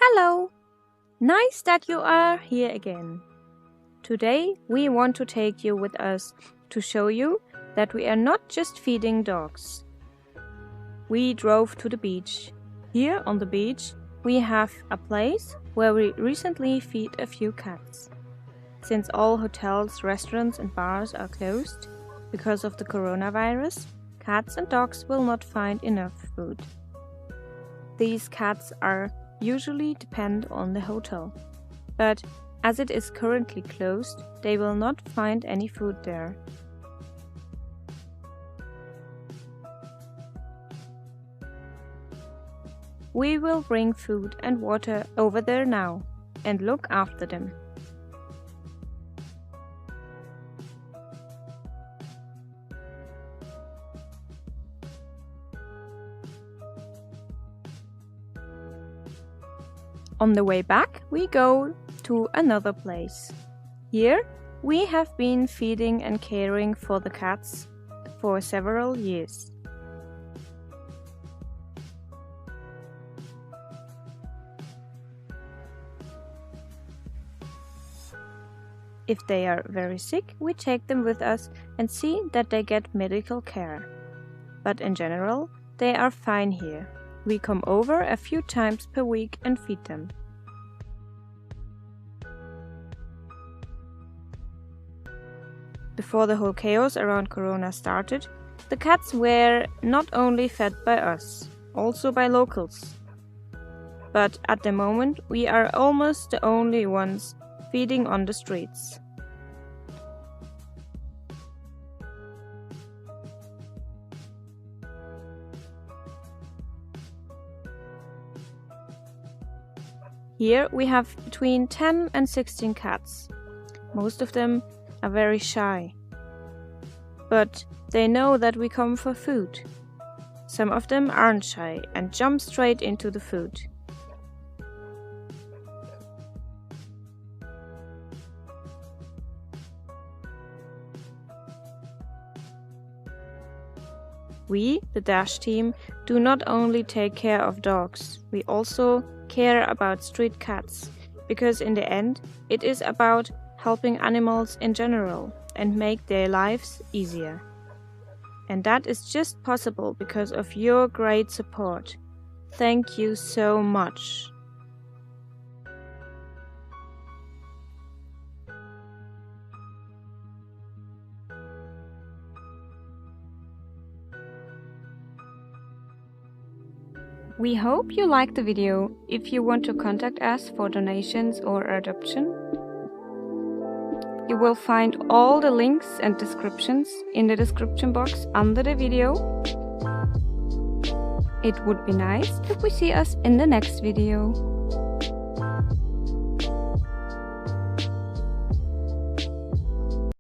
Hello! Nice that you are here again. Today we want to take you with us to show you that we are not just feeding dogs. We drove to the beach. Here on the beach we have a place where we recently feed a few cats. Since all hotels, restaurants and bars are closed because of the coronavirus, cats and dogs will not find enough food. These cats are usually depend on the hotel, but as it is currently closed, they will not find any food there. We will bring food and water over there now and look after them. On the way back, we go to another place. Here, we have been feeding and caring for the cats for several years. If they are very sick, we take them with us and see that they get medical care. But in general, they are fine here. We come over a few times per week and feed them. Before the whole chaos around Corona started, the cats were not only fed by us, also by locals. But at the moment, we are almost the only ones feeding on the streets. Here we have between 10 and 16 cats. Most of them are very shy, but they know that we come for food. Some of them aren't shy and jump straight into the food. We, the Dash team, do not only take care of dogs, we also care about street cats, because in the end it is about helping animals in general and make their lives easier. And that is just possible because of your great support. Thank you so much. We hope you liked the video. If you want to contact us for donations or adoption, you will find all the links and descriptions in the description box under the video. It would be nice if we see us in the next video.